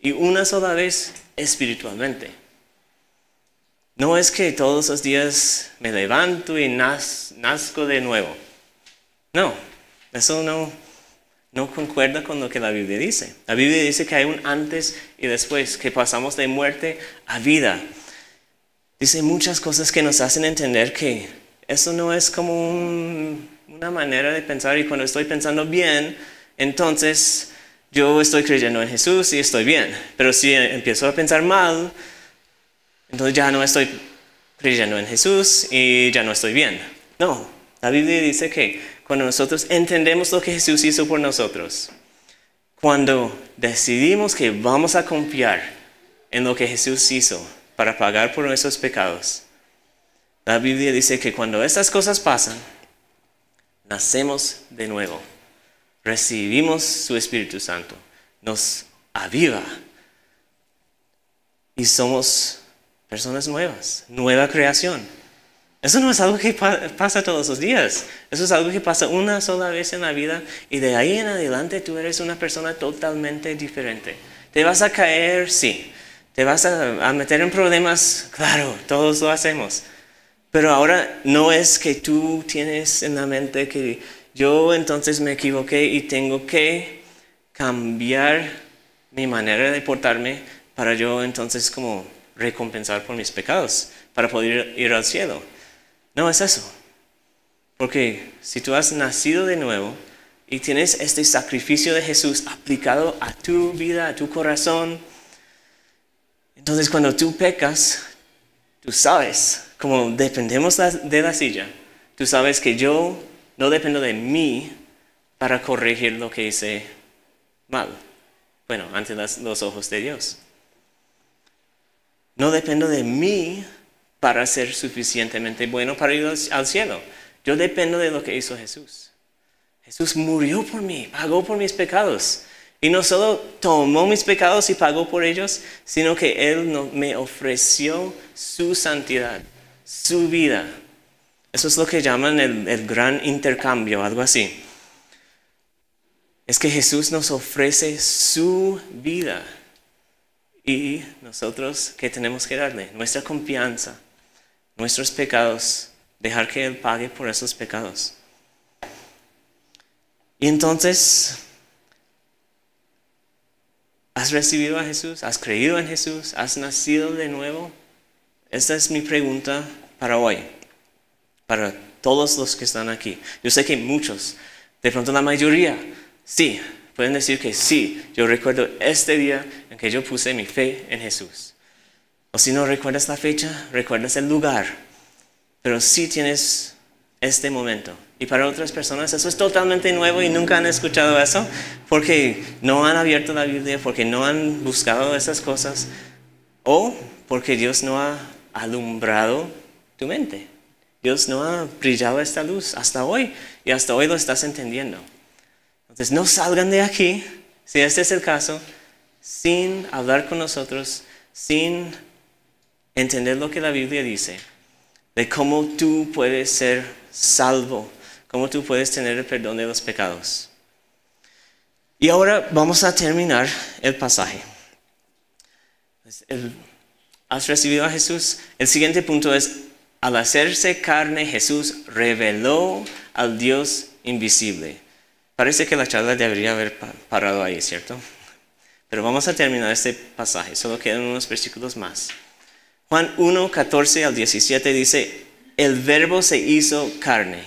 Speaker 1: Y una sola vez espiritualmente. No es que todos los días me levanto y nazco de nuevo. No, eso no concuerda con lo que la Biblia dice. La Biblia dice que hay un antes y después, que pasamos de muerte a vida. Dice muchas cosas que nos hacen entender que eso no es como una manera de pensar, y cuando estoy pensando bien, entonces yo estoy creyendo en Jesús y estoy bien. Pero si empiezo a pensar mal, entonces ya no estoy creyendo en Jesús y ya no estoy bien. No, la Biblia dice que cuando nosotros entendemos lo que Jesús hizo por nosotros, cuando decidimos que vamos a confiar en lo que Jesús hizo para pagar por nuestros pecados, la Biblia dice que cuando estas cosas pasan, nacemos de nuevo. Recibimos su Espíritu Santo, nos aviva y somos personas nuevas, nueva creación. Eso no es algo que pasa todos los días, eso es algo que pasa una sola vez en la vida, y de ahí en adelante tú eres una persona totalmente diferente. ¿Te vas a caer? Sí. ¿Te vas a meter en problemas? Claro, todos lo hacemos. Pero ahora no es que tú tienes en la mente que yo entonces me equivoqué y tengo que cambiar mi manera de portarme para yo entonces como recompensar por mis pecados, para poder ir al cielo. No es eso. Porque si tú has nacido de nuevo y tienes este sacrificio de Jesús aplicado a tu vida, a tu corazón. Entonces cuando tú pecas, tú sabes, como dependemos de la silla, tú sabes que yo no dependo de mí para corregir lo que hice mal. Bueno, ante los ojos de Dios. No dependo de mí para ser suficientemente bueno para ir al cielo. Yo dependo de lo que hizo Jesús. Jesús murió por mí, pagó por mis pecados. Y no solo tomó mis pecados y pagó por ellos, sino que Él me ofreció su santidad, su vida. Eso es lo que llaman el gran intercambio, algo así. Es que Jesús nos ofrece su vida. Y nosotros, ¿qué tenemos que darle? Nuestra confianza, nuestros pecados, dejar que Él pague por esos pecados. Y entonces, ¿has recibido a Jesús? ¿Has creído en Jesús? ¿Has nacido de nuevo? Esta es mi pregunta para hoy, para todos los que están aquí. Yo sé que muchos, de pronto la mayoría, sí, pueden decir que sí. Yo recuerdo este día en que yo puse mi fe en Jesús. O si no recuerdas la fecha, recuerdas el lugar. Pero sí tienes este momento. Y para otras personas eso es totalmente nuevo y nunca han escuchado eso porque no han abierto la Biblia, porque no han buscado esas cosas o porque Dios no ha alumbrado tu mente. Dios no ha brillado esta luz hasta hoy y hasta hoy lo estás entendiendo. Entonces no salgan de aquí, si este es el caso, sin hablar con nosotros, sin entender lo que la Biblia dice, de cómo tú puedes ser salvo, cómo tú puedes tener el perdón de los pecados. Y ahora vamos a terminar el pasaje. ¿Has recibido a Jesús? El siguiente punto es, al hacerse carne, Jesús reveló al Dios invisible. Parece que la charla debería haber parado ahí, ¿cierto? Pero vamos a terminar este pasaje, solo quedan unos versículos más. Juan 1, 14 al 17 dice, el Verbo se hizo carne,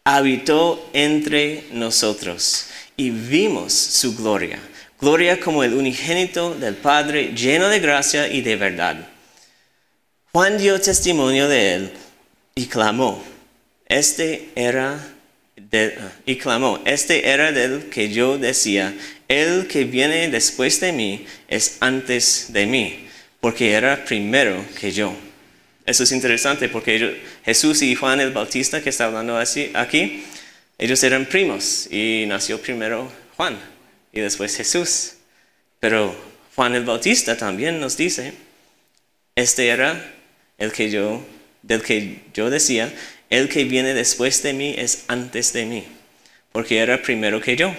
Speaker 1: habitó entre nosotros y vimos su gloria. Gloria como el unigénito del Padre, lleno de gracia y de verdad. Juan dio testimonio de él y clamó, este era del que yo decía, el que viene después de mí es antes de mí, porque era primero que yo. Eso es interesante porque Jesús y Juan el Bautista, que está hablando aquí, ellos eran primos y nació primero Juan y después Jesús. Pero Juan el Bautista también nos dice, este era del que yo decía, el que viene después de mí es antes de mí, porque era primero que yo.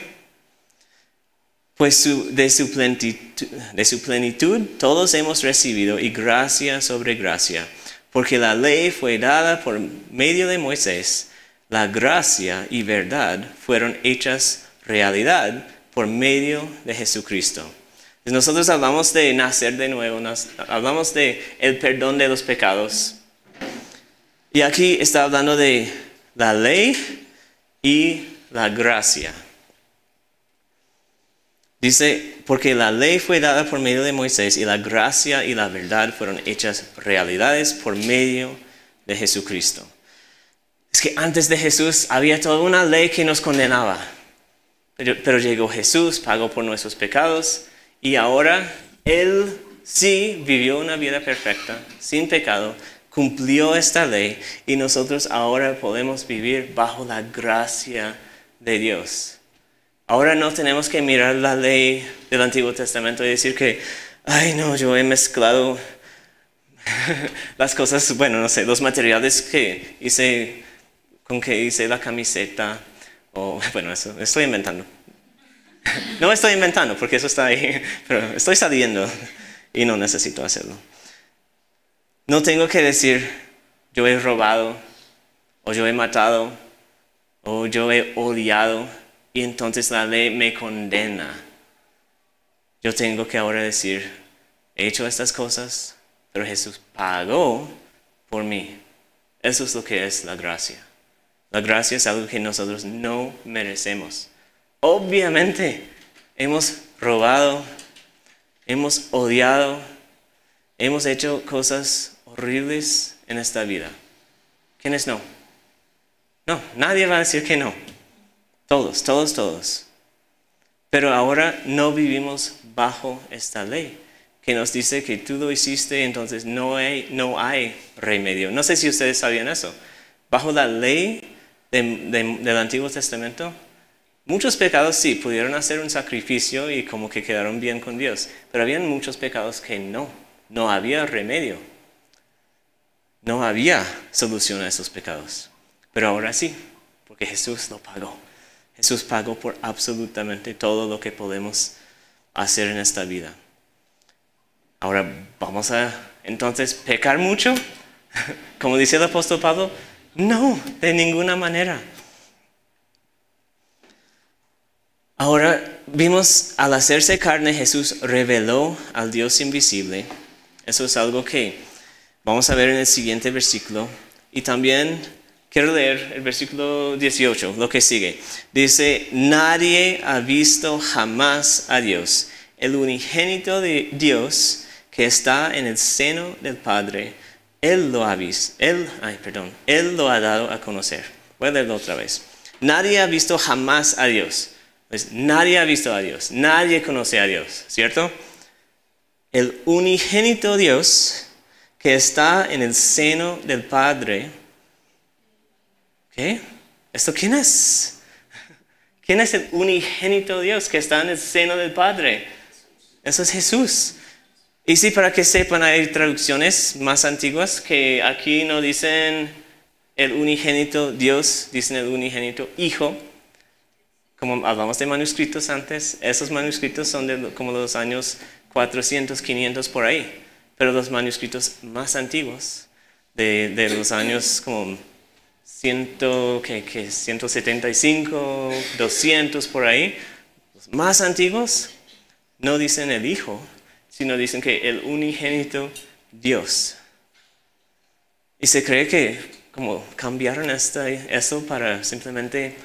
Speaker 1: Pues de su plenitud todos hemos recibido y gracia sobre gracia, porque la ley fue dada por medio de Moisés, la gracia y verdad fueron hechas realidad por medio de Jesucristo. Nosotros hablamos de nacer de nuevo, hablamos de el perdón de los pecados. Y aquí está hablando de la ley y la gracia. Dice, porque la ley fue dada por medio de Moisés y la gracia y la verdad fueron hechas realidades por medio de Jesucristo. Es que antes de Jesús había toda una ley que nos condenaba. Pero llegó Jesús, pagó por nuestros pecados y ahora Él sí vivió una vida perfecta, sin pecado, cumplió esta ley y nosotros ahora podemos vivir bajo la gracia de Dios. Ahora no tenemos que mirar la ley del Antiguo Testamento y decir que, ay no, yo he mezclado las cosas, bueno, no sé, los materiales con que hice la camiseta, o bueno, eso estoy inventando. No estoy inventando porque eso está ahí, pero estoy saliendo y no necesito hacerlo. No tengo que decir, yo he robado, o yo he matado, o yo he odiado, y entonces la ley me condena. Yo tengo que ahora decir, he hecho estas cosas, pero Jesús pagó por mí. Eso es lo que es la gracia. La gracia es algo que nosotros no merecemos. Obviamente, hemos robado, hemos odiado, hemos hecho cosas horribles en esta vida. ¿Quiénes no? No, nadie va a decir que no. Todos, todos, todos. Pero ahora no vivimos bajo esta ley que nos dice que tú lo hiciste, entonces no hay remedio. No sé si ustedes sabían eso. Bajo la ley del Antiguo Testamento, muchos pecados sí, pudieron hacer un sacrificio y como que quedaron bien con Dios. Pero habían muchos pecados que no había remedio. No había solución a esos pecados. Pero ahora sí, porque Jesús lo pagó. Jesús pagó por absolutamente todo lo que podemos hacer en esta vida. Ahora, ¿vamos a entonces pecar mucho? Como dice el apóstol Pablo, no, de ninguna manera. Ahora, vimos, al hacerse carne, Jesús reveló al Dios invisible. Eso es algo que vamos a ver en el siguiente versículo. Y también quiero leer el versículo 18, lo que sigue. Dice, nadie ha visto jamás a Dios, el unigénito de Dios que está en el seno del Padre. Él lo ha visto, Él lo ha dado a conocer. Voy a leerlo otra vez. Nadie ha visto jamás a Dios. Pues nadie ha visto a Dios, nadie conoce a Dios, ¿cierto? El unigénito Dios que está en el seno del Padre. ¿Qué? ¿Esto quién es? ¿Quién es el unigénito Dios que está en el seno del Padre? Eso es Jesús. Y sí, para que sepan, hay traducciones más antiguas que aquí no dicen el unigénito Dios, dicen el unigénito Hijo. Como hablamos de manuscritos antes, esos manuscritos son de como los años 400, 500 por ahí. Pero los manuscritos más antiguos, de los años como 175, 200 por ahí, los más antiguos no dicen el Hijo, sino dicen que el unigénito Dios. Y se cree que como cambiaron eso para simplemente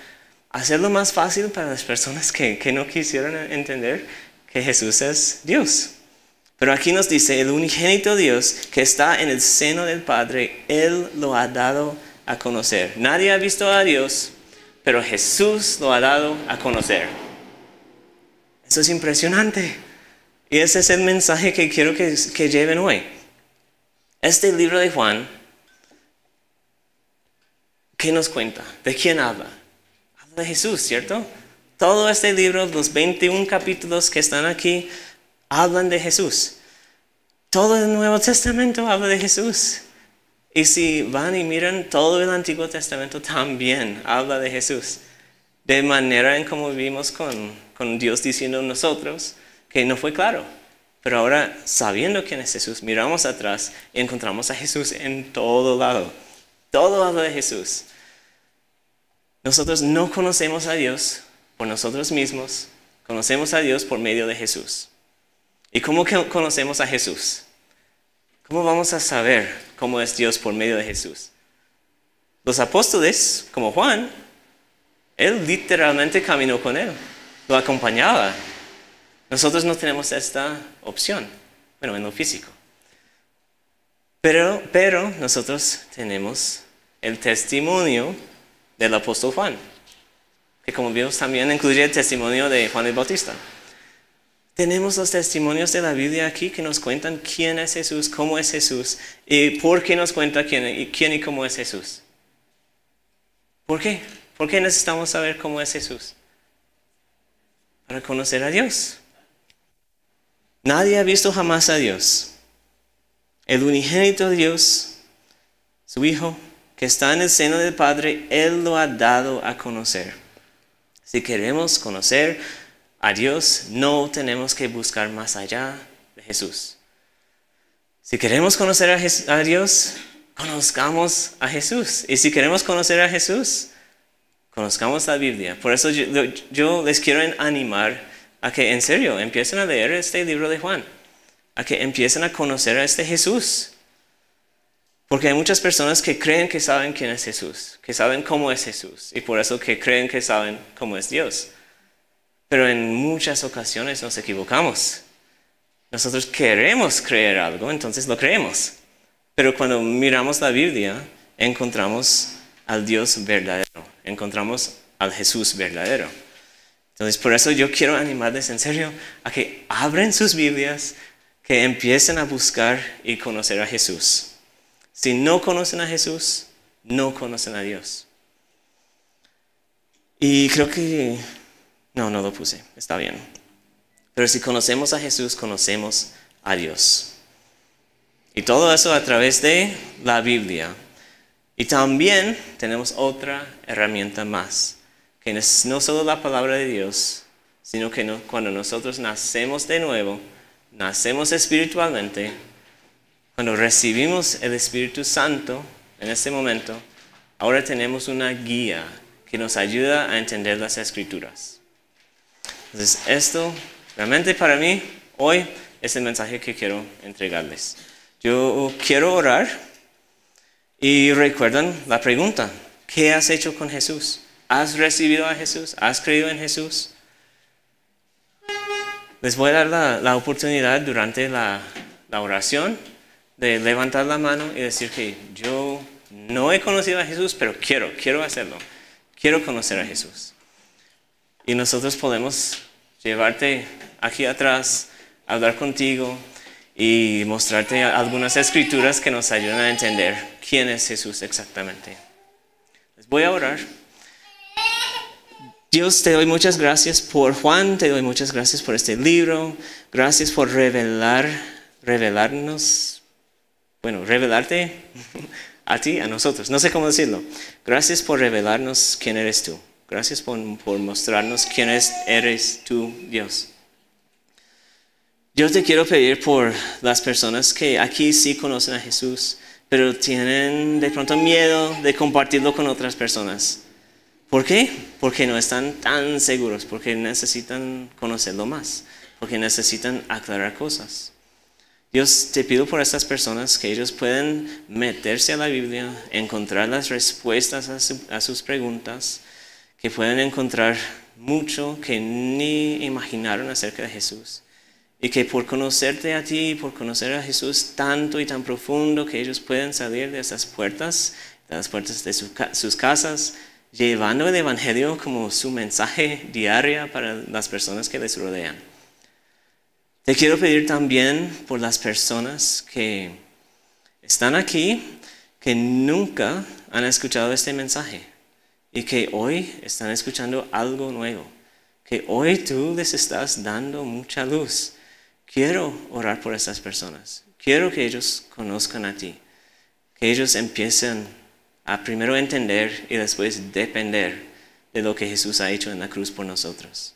Speaker 1: hacerlo más fácil para las personas que no quisieron entender que Jesús es Dios. Pero aquí nos dice, el unigénito Dios que está en el seno del Padre, Él lo ha dado a conocer. Nadie ha visto a Dios, pero Jesús lo ha dado a conocer. Eso es impresionante. Y ese es el mensaje que quiero que lleven hoy. Este libro de Juan, ¿qué nos cuenta? ¿De quién habla? Habla de Jesús, ¿cierto? Todo este libro, los 21 capítulos que están aquí, hablan de Jesús. Todo el Nuevo Testamento habla de Jesús. Y si van y miran, todo el Antiguo Testamento también habla de Jesús. De manera en como vivimos con Dios diciendo a nosotros que no fue claro. Pero ahora, sabiendo quién es Jesús, miramos atrás y encontramos a Jesús en todo lado. Todo habla de Jesús. Nosotros no conocemos a Dios por nosotros mismos. Conocemos a Dios por medio de Jesús. ¿Y cómo conocemos a Jesús? ¿Cómo vamos a saber cómo es Dios por medio de Jesús? Los apóstoles, como Juan, él literalmente caminó con él, lo acompañaba. Nosotros no tenemos esta opción, bueno, en lo físico. Pero nosotros tenemos el testimonio del apóstol Juan, que como vimos también incluye el testimonio de Juan el Bautista. Tenemos los testimonios de la Biblia aquí que nos cuentan quién es Jesús, cómo es Jesús y por qué nos cuenta quién y cómo es Jesús. ¿Por qué? ¿Por qué necesitamos saber cómo es Jesús? Para conocer a Dios. Nadie ha visto jamás a Dios. El unigénito Dios, su Hijo, que está en el seno del Padre, Él lo ha dado a conocer. Si queremos conocer a Dios, no tenemos que buscar más allá de Jesús. Si queremos conocer a Dios, conozcamos a Jesús. Y si queremos conocer a Jesús, conozcamos la Biblia. Por eso yo les quiero animar a que en serio empiecen a leer este libro de Juan. A que empiecen a conocer a este Jesús. Porque hay muchas personas que creen que saben quién es Jesús, que saben cómo es Jesús. Y por eso que creen que saben cómo es Dios. pero en muchas ocasiones nos equivocamos. Nosotros queremos creer algo, entonces lo creemos. Pero cuando miramos la Biblia, encontramos al Dios verdadero, encontramos al Jesús verdadero. Entonces, por eso yo quiero animarles en serio a que abren sus Biblias, que empiecen a buscar y conocer a Jesús. Si no conocen a Jesús, no conocen a Dios. Y creo que... No lo puse, está bien. Pero si conocemos a Jesús, conocemos a Dios. Y todo eso a través de la Biblia. Y también tenemos otra herramienta más, que es no solo la palabra de Dios, sino que cuando nosotros nacemos de nuevo, nacemos espiritualmente, cuando recibimos el Espíritu Santo en este momento, ahora tenemos una guía que nos ayuda a entender las Escrituras. Entonces, esto realmente para mí hoy es el mensaje que quiero entregarles. Yo quiero orar y recuerdan la pregunta, ¿qué has hecho con Jesús? ¿Has recibido a Jesús? ¿Has creído en Jesús? Les voy a dar la oportunidad durante la oración de levantar la mano y decir que yo no he conocido a Jesús, pero quiero hacerlo. Quiero conocer a Jesús. Y nosotros podemos llevarte aquí atrás, hablar contigo y mostrarte algunas escrituras que nos ayudan a entender quién es Jesús exactamente. Les voy a orar. Dios, te doy muchas gracias por Juan, te doy muchas gracias por este libro, gracias por revelarte a ti, a nosotros, no sé cómo decirlo. Gracias por revelarnos quién eres tú. Gracias por mostrarnos quién eres tú, Dios. Yo te quiero pedir por las personas que aquí sí conocen a Jesús, pero tienen de pronto miedo de compartirlo con otras personas. ¿Por qué? Porque no están tan seguros, porque necesitan conocerlo más, porque necesitan aclarar cosas. Dios, te pido por estas personas que ellos pueden meterse a la Biblia, encontrar las respuestas a sus preguntas, que pueden encontrar mucho que ni imaginaron acerca de Jesús. Y que por conocerte a ti, por conocer a Jesús tanto y tan profundo, que ellos pueden salir de esas puertas, de las puertas de sus casas, llevando el Evangelio como su mensaje diario para las personas que les rodean. Te quiero pedir también por las personas que están aquí, que nunca han escuchado este mensaje y que hoy están escuchando algo nuevo, que hoy tú les estás dando mucha luz. Quiero orar por estas personas. Quiero que ellos conozcan a ti, que ellos empiecen a primero entender y después depender de lo que Jesús ha hecho en la cruz por nosotros.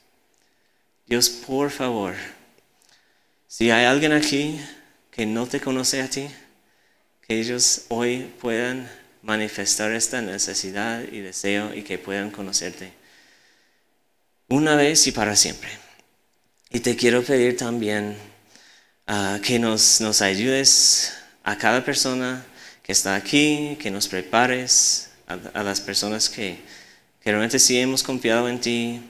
Speaker 1: Dios, por favor, si hay alguien aquí que no te conoce a ti, que ellos hoy puedan manifestar esta necesidad y deseo y que puedan conocerte una vez y para siempre. Y te quiero pedir también que nos ayudes a cada persona que está aquí, que nos prepares a las personas que realmente sí hemos confiado en ti,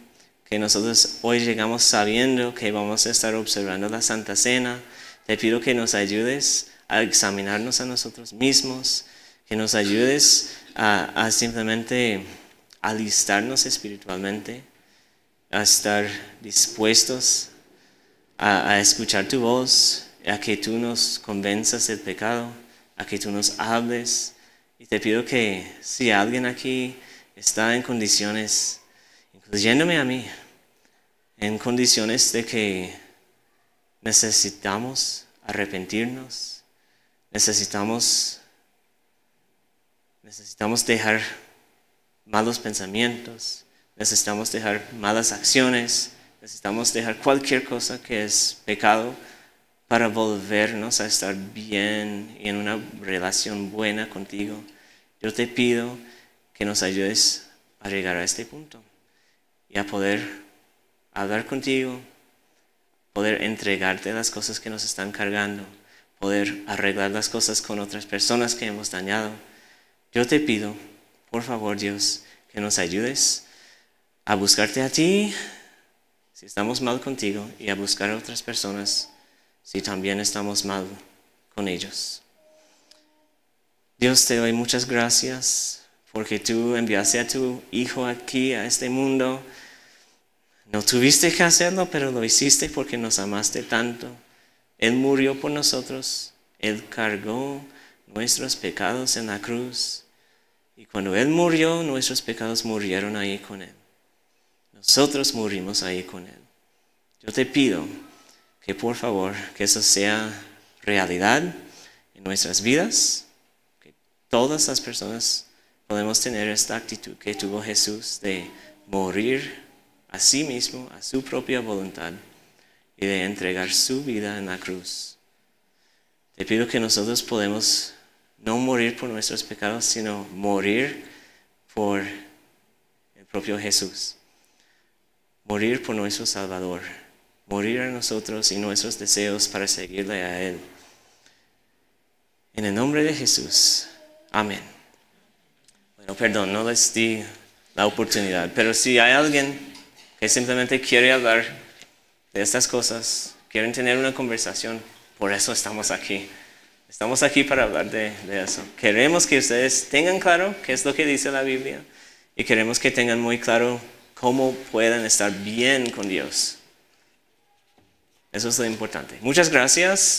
Speaker 1: que nosotros hoy llegamos sabiendo que vamos a estar observando la Santa Cena. Te pido que nos ayudes a examinarnos a nosotros mismos, que nos ayudes a simplemente alistarnos espiritualmente, a estar dispuestos a escuchar tu voz, a que tú nos convenzas del pecado, a que tú nos hables. Y te pido que si alguien aquí está en condiciones, incluyéndome a mí, en condiciones de que necesitamos arrepentirnos, necesitamos dejar malos pensamientos, necesitamos dejar malas acciones, necesitamos dejar cualquier cosa que es pecado para volvernos a estar bien y en una relación buena contigo. Yo te pido que nos ayudes a llegar a este punto y a poder hablar contigo, poder entregarte las cosas que nos están cargando, poder arreglar las cosas con otras personas que hemos dañado. Yo te pido, por favor, Dios, que nos ayudes a buscarte a ti si estamos mal contigo y a buscar a otras personas si también estamos mal con ellos. Dios, te doy muchas gracias porque tú enviaste a tu Hijo aquí, a este mundo. No tuviste que hacerlo, pero lo hiciste porque nos amaste tanto. Él murió por nosotros. Él cargó nuestros pecados en la cruz. Y cuando Él murió, nuestros pecados murieron ahí con Él. Nosotros morimos ahí con Él. Yo te pido que por favor, que eso sea realidad en nuestras vidas. Que todas las personas podemos tener esta actitud que tuvo Jesús de morir a sí mismo, a su propia voluntad y de entregar su vida en la cruz. Te pido que nosotros podemos no morir por nuestros pecados, sino morir por el propio Jesús. Morir por nuestro Salvador. Morir a nosotros y nuestros deseos para seguirle a Él. En el nombre de Jesús. Amén. Bueno, perdón, no les di la oportunidad, pero si hay alguien que simplemente quiere hablar de estas cosas, quieren tener una conversación, por eso estamos aquí. Estamos aquí para hablar de eso. Queremos que ustedes tengan claro qué es lo que dice la Biblia y queremos que tengan muy claro cómo pueden estar bien con Dios. Eso es lo importante. Muchas gracias.